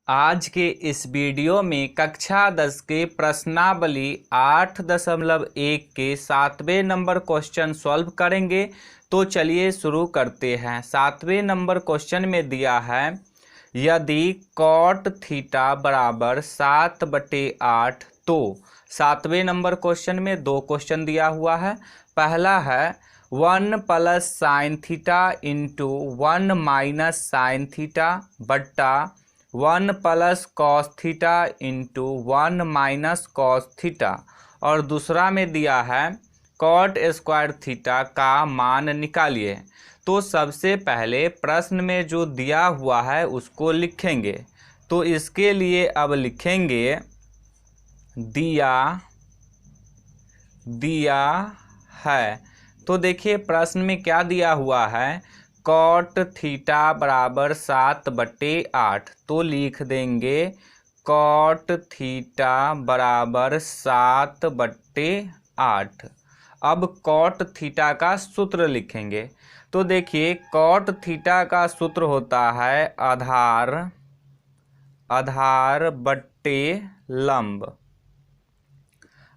आज के इस वीडियो में कक्षा 10 के प्रश्नावली 8.1 के 7वें नंबर क्वेश्चन सॉल्व करेंगे। तो चलिए शुरू करते हैं। 7वें नंबर क्वेश्चन में दिया है, यदि कॉट थीटा बराबर 7/8 तो 7वें नंबर क्वेश्चन में दो क्वेश्चन दिया हुआ है। पहला है 1 + sin theta into 1 - sin theta बट्टा 1 + cos theta into 1 - cos theta, और दूसरा में दिया है cot स्क्वायर थीटा का मान निकालिए। तो सबसे पहले प्रश्न में जो दिया हुआ है उसको लिखेंगे। तो इसके लिए अब लिखेंगे दिया है। तो देखिए प्रश्न में क्या दिया हुआ है, कॉट थीटा बराबर 7/8। तो लिख देंगे कॉट थीटा बराबर 7/8। अब कॉट थीटा का सूत्र लिखेंगे। तो देखिए कॉट थीटा का सूत्र होता है आधार बट्टे लंब।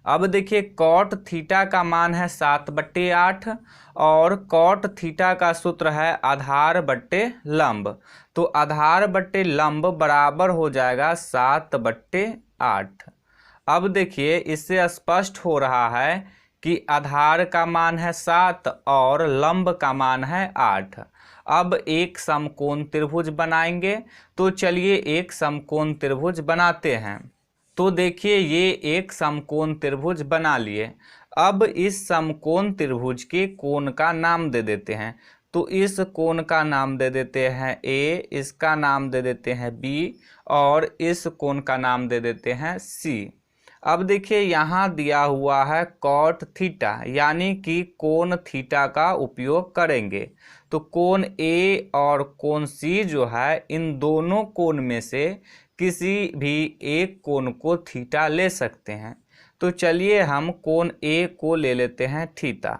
अब देखिए कॉट थीटा का मान है 7/8 और कॉट थीटा का सूत्र है आधार बट्टे लंब। तो आधार बट्टे लंब बराबर हो जाएगा 7/8। अब देखिए इससे स्पष्ट हो रहा है कि आधार का मान है 7 और लंब का मान है 8। अब एक समकोण त्रिभुज बनाएंगे। तो चलिए एक समकोण त्रिभुज बनाते हैं। तो देखिए ये एक समकोण त्रिभुज बना लिए। अब इस समकोण त्रिभुज के कोण का नाम दे देते हैं। तो इस कोण का नाम दे देते हैं ए, इसका नाम दे देते हैं बी और इस कोण का नाम दे देते हैं सी। अब देखिए यहाँ दिया हुआ है कॉट थीटा, यानी कि कोण थीटा का उपयोग करेंगे। तो कोण ए और कोण सी जो है, इन दोनों कोण में से किसी भी एक कोण को थीटा ले सकते हैं। तो चलिए हम कोण ए को ले लेते हैं थीटा।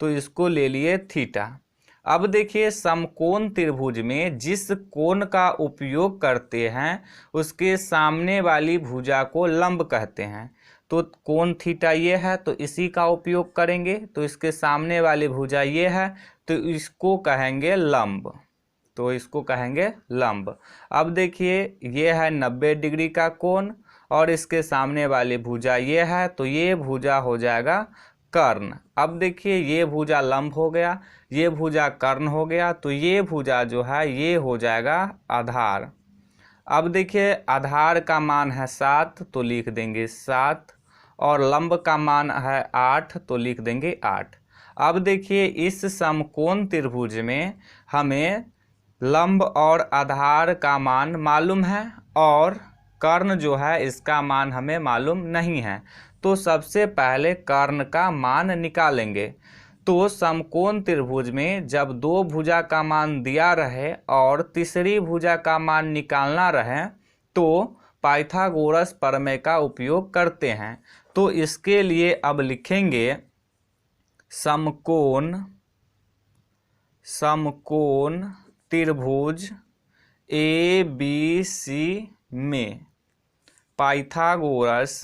तो इसको ले लिए थीटा। अब देखिए समकोण त्रिभुज में जिस कोण का उपयोग करते हैं उसके सामने वाली भुजा को लंब कहते हैं। तो कोण थीटा ये है तो इसी का उपयोग करेंगे। तो इसके सामने वाली भुजा ये है तो इसको कहेंगे लंब। तो इसको कहेंगे लंब। अब देखिए ये है 90 डिग्री का कोण और इसके सामने वाली भुजा ये है तो ये भुजा हो जाएगा कर्ण। अब देखिए ये भुजा लंब हो गया, ये भुजा कर्ण हो गया। तो ये भुजा जो है ये हो जाएगा आधार। अब देखिए आधार का मान है 7 तो लिख देंगे 7 और लंब का मान है 8 तो लिख देंगे 8। अब देखिए इस समकोण त्रिभुज में हमें लंब और आधार का मान मालूम है और कर्ण जो है इसका मान हमें मालूम नहीं है। तो सबसे पहले कर्ण का मान निकालेंगे। तो समकोण त्रिभुज में जब दो भुजा का मान दिया रहे और तीसरी भुजा का मान निकालना रहे तो पाइथागोरस प्रमेय का उपयोग करते हैं। तो इसके लिए अब लिखेंगे समकोण त्रिभुज ए बी सी में पाइथागोरस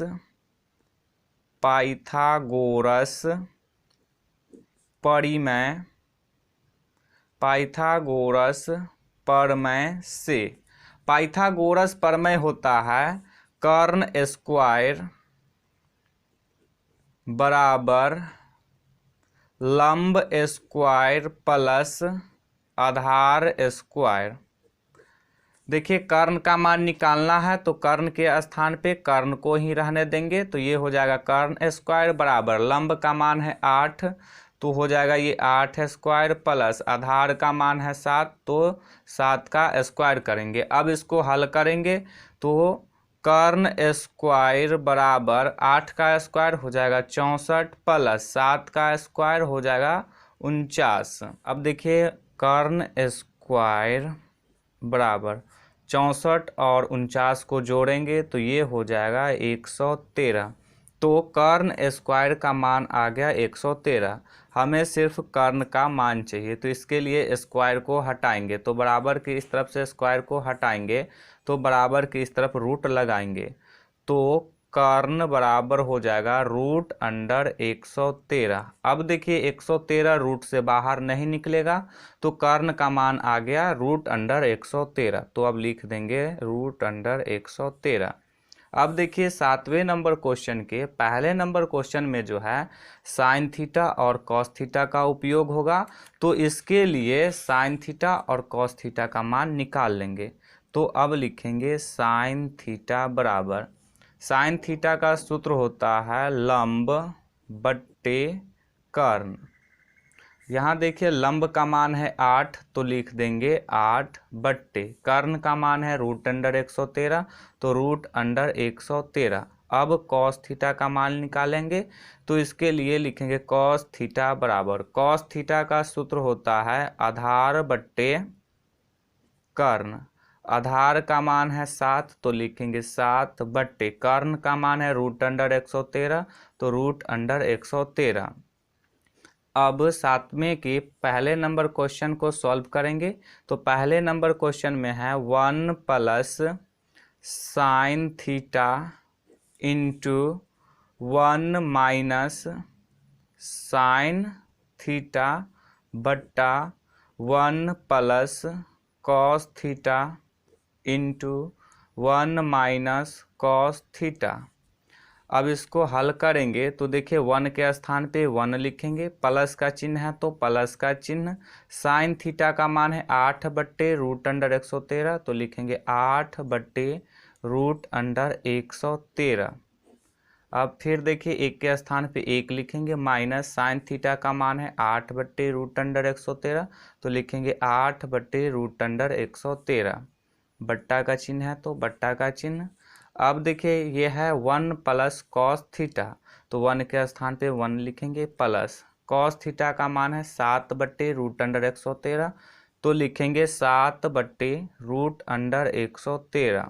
प्रमेय से। पाइथागोरस प्रमेय होता है कर्ण स्क्वायर बराबर लंब स्क्वायर प्लस आधार स्क्वायर। देखिए कर्ण का मान निकालना है तो कर्ण के स्थान पे कर्ण को ही रहने देंगे। तो ये हो जाएगा कर्ण स्क्वायर बराबर लंब का मान है 8 तो हो जाएगा ये 8 स्क्वायर प्लस आधार का मान है 7 तो 7 का स्क्वायर करेंगे। अब इसको हल करेंगे तो कर्ण स्क्वायर बराबर 8 का स्क्वायर हो जाएगा 64 प्लस 7 का स्क्वायर हो जाएगा 49। अब देखिए कर्ण स्क्वायर बराबर 64 और 49 को जोड़ेंगे तो ये हो जाएगा 113। तो कर्ण स्क्वायर का मान आ गया 113। हमें सिर्फ कर्ण का मान चाहिए, तो इसके लिए स्क्वायर को हटाएंगे, तो बराबर की इस तरफ से स्क्वायर को हटाएंगे तो बराबर की इस तरफ रूट लगाएंगे, तो कर्ण बराबर हो जाएगा रूट अंडर 113। अब देखिए 113 रूट से बाहर नहीं निकलेगा, तो कर्ण का मान आ गया रूट अंडर 113, तो अब लिख देंगे रूट अंडर 113। अब देखिए 7वें नंबर क्वेश्चन के पहले नंबर क्वेश्चन में जो है साइन थीटा और कॉस थीटा का उपयोग होगा, तो इसके लिए साइन थीटा और कॉस थीटा का मान निकाल लेंगे। तो अब लिखेंगे साइन थीटा बराबर, साइन थीटा का सूत्र होता है लंब बट्टे कर्ण। यहाँ देखिए लंब का मान है 8, तो लिख देंगे 8 बट्टे, कर्ण का मान है रूट अंडर 113, तो रूट अंडर 113। अब कॉस थीटा का मान निकालेंगे, तो इसके लिए लिखेंगे कॉस थीटा बराबर, कॉस थीटा का सूत्र होता है आधार बट्टे कर्ण। आधार का मान है 7, तो लिखेंगे 7 बट्टे, कर्ण का मान है रूट अंडर 113, तो रूट अंडर 113। अब 7वें के पहले नंबर क्वेश्चन को सॉल्व करेंगे, तो पहले नंबर क्वेश्चन में है 1 plus sine theta into 1 minus sine theta बट्टा 1 plus cos theta into 1 minus cos theta. अब इसको हल करेंगे तो देखिए 1 के स्थान पे 1 लिखेंगे, प्लस का चिन्ह है तो प्लस का चिन्ह, साइन थीटा का मान है 8 बट्टे रूट अंडर 113, तो लिखेंगे 8 बट्टे रूट अंडर 113। अब फिर देखिए 1 के स्थान पे 1 लिखेंगे, माइनस साइन थीटा का मान है 8 बट्टे रूट अंडर 113, तो लिखेंगे 8 बट्टे रूट अंडर 113। बट्टा का चिन्ह है तो बट्टा का चिन्ह। अब देखिए ये है 1 प्लस कॉस थीटा, तो 1 के स्थान पे 1 लिखेंगे, प्लस कॉस थीटा का मान है 7 बट्टे रूट अंडर 113, तो लिखेंगे 7 बट्टे root under 113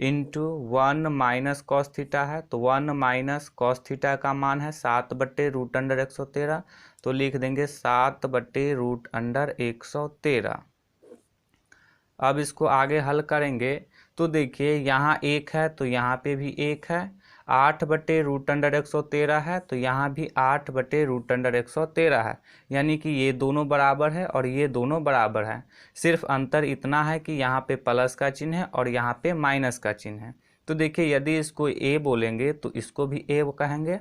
into 1 minus cos theta है, तो 1 माइनस कॉस थीटा का मान है 7 बट्टे रूट अंडर 113, तो लिख देंगे 7 बट्टे रूट अंडर 113। अब इसको आगे हल करेंगे तो देखिए यहाँ 1 है तो यहाँ पे भी 1 है, 8 बटे रूट अंडर 113 है तो यहाँ भी 8 बटे रूट अंडर 113 है, यानी कि ये दोनों बराबर है और ये दोनों बराबर है। सिर्फ अंतर इतना है कि यहाँ पे प्लस का चिन्ह है और यहाँ पे माइनस का चिन्ह है। तो देखिए यदि इसको a बोलेंगे तो इसको भी a कहेंगे,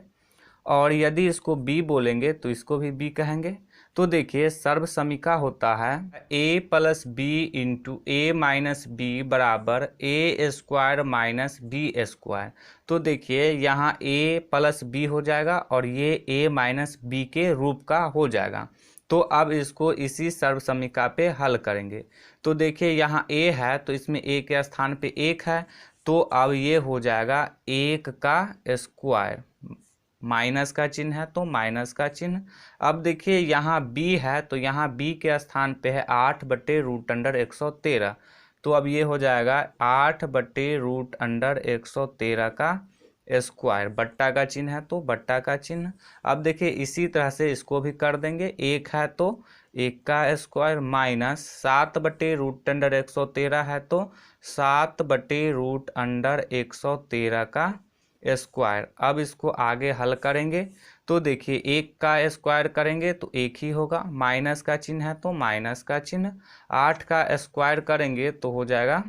और यदि इसको b बोलेंगे तो इसको भी b कहेंगे। तो देखिए सर्वसमीका होता है a plus B into A minus B बराबर A square minus B square. तो देखिए यहाँ a प्लस बी हो जाएगा और ये a माइनस बी के रूप का हो जाएगा। तो अब इसको इसी सर्वसमीका पे हल करेंगे। तो देखिए यहाँ a है तो इसमें a के स्थान पे 1 है, तो अब ये हो जाएगा 1 का स्क्वायर, माइनस का चिन्ह है तो माइनस का चिन्ह। अब देखिए यहाँ b है तो यहाँ b के स्थान पे है 8 बटे रूट अंडर 113, तो अब ये हो जाएगा 8 बटे रूट अंडर 113 का स्क्वायर, बट्टा का चिन्ह है तो बट्टा का चिन्ह। अब देखिए इसी तरह से इसको भी कर देंगे, 1 है तो 1 का स्क्वायर माइनस 7 बटे रूट अंडर 113 है तो 7 बटे रूट अंडर 113 का स्क्वायर। अब इसको आगे हल करेंगे तो देखिए 1 का स्क्वायर करेंगे तो 1 ही होगा, माइनस का चिन्ह है तो माइनस का चिन्ह। 8 का स्क्वायर करेंगे तो हो जाएगा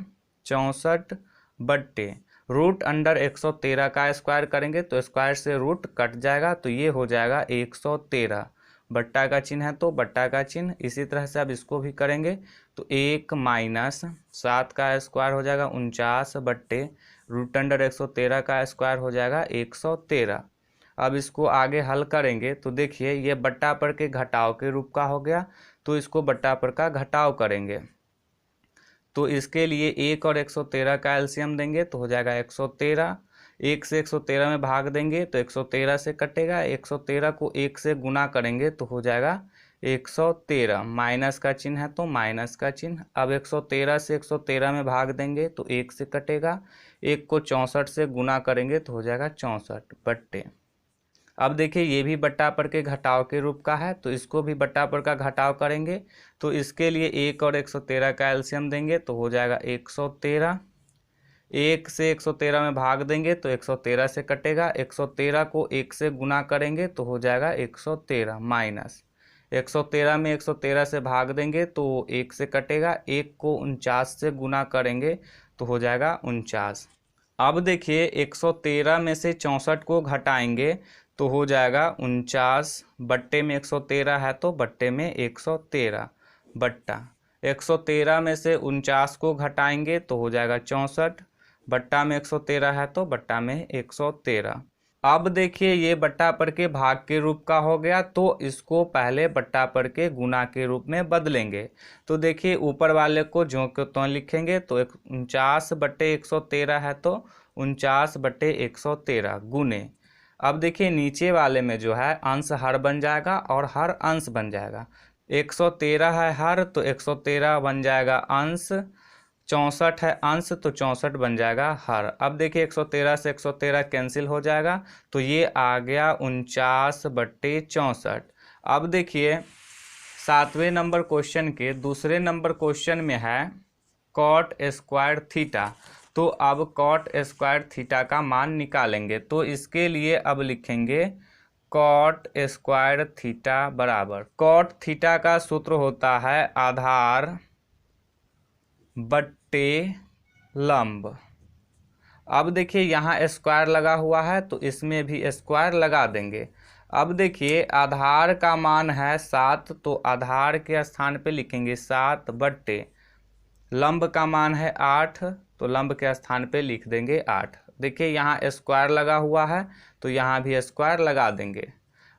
64 बट्टे रूट अंडर 113 का स्क्वायर करेंगे तो स्क्वायर से रूट कट जाएगा, तो ये हो जाएगा 113, बट्टा का चिन्ह है तो बट्टा का चिन्ह। इसी तरह से अब इसको भी करेंगे तो 1 माइनस 7 का स्क्वायर हो जाएगा 49 बट्टे रूट अंडर 113 का स्क्वायर हो जाएगा 113। अब इसको आगे हल करेंगे तो देखिए ये बट्टा पर के घटाव के रूप का हो गया, तो इसको बट्टा पर का घटाव करेंगे। तो इसके लिए 1 और 113 का एलसीएम देंगे तो हो जाएगा 113। 1 से 113 में भाग देंगे तो 113 से कटेगा, 113 को 1 से गुना करेंगे तो हो जाएगा 113, माइनस का चिन्ह है तो माइनस का चिन्ह। अब 113 से 113 में भाग देंगे तो 1 से कटेगा, 1 को 64 से गुना करेंगे तो हो जाएगा 64 बट्टे। अब देखिए ये भी बट्टा पर के घटाव के रूप का है, तो इसको भी बट्टा पर का घटाव करेंगे। तो इसके लिए 1 और 113 का एलसीएम देंगे तो हो जाएगा 113। 1 से 113 में भाग देंगे तो 113 से कटेगा, 113 को 1 से गुना करेंगे तो हो जाएगा 113 माइनस 113 में 113 से भाग देंगे तो 1 से कटेगा, 1 को 49 से गुना करेंगे तो हो जाएगा 49। अब देखिए 113 में से 64 को घटाएंगे तो हो जाएगा 49, बट्टे में 113 है तो बट्टे में 113 बट्टा। 113 में से 49 को घटाएंगे तो हो जाएगा 64, बट्टा में 113 है तो बट्टा में 113। अब देखिए ये बट्टा पर के भाग के रूप का हो गया, तो इसको पहले बट्टा पर के गुना के रूप में बदलेंगे। तो देखिए ऊपर वाले को जो के तो लिखेंगे तो 49 बट्टे 113 है तो 49 बट्टे 113 गुने। अब देखिए नीचे वाले में जो है अंश हर बन जाएगा और हर अंश बन जाएगा। 113 है हर तो 113 बन जाएगा अंश, 64 है अंश तो 64 बन जाएगा हर। अब देखिए 113 से 113 कैंसिल हो जाएगा तो ये आ गया 49 बट्टे 64। अब देखिए 7वें नंबर क्वेश्चन के दूसरे नंबर क्वेश्चन में है कॉट स्क्वायर थीटा। तो अब कॉट स्क्वायर थीटा का मान निकालेंगे, तो इसके लिए अब लिखेंगे कॉट स्क्वायर थीटा बराबर, कॉट थीटा का सूत्र होता है आधार बट्टे लंब। अब देखिए यहाँ स्क्वायर लगा हुआ है तो इसमें भी स्क्वायर लगा देंगे। अब देखिए आधार का मान है 7 तो आधार के स्थान पे लिखेंगे 7 बट्टे, लंब का मान है 8 तो लंब के स्थान पे लिख देंगे 8। देखिए यहाँ स्क्वायर लगा हुआ है तो यहाँ भी स्क्वायर लगा देंगे।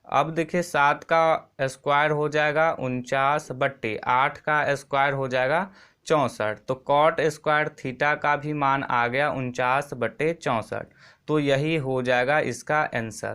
अब देखिए 7 का स्क्वायर हो जाएगा 49 बट्टे 8 का स्क्वायर हो जाएगा 64। तो कॉट स्क्वायर थीटा का भी मान आ गया 49 बट्टे 64। तो यही हो जाएगा इसका आंसर।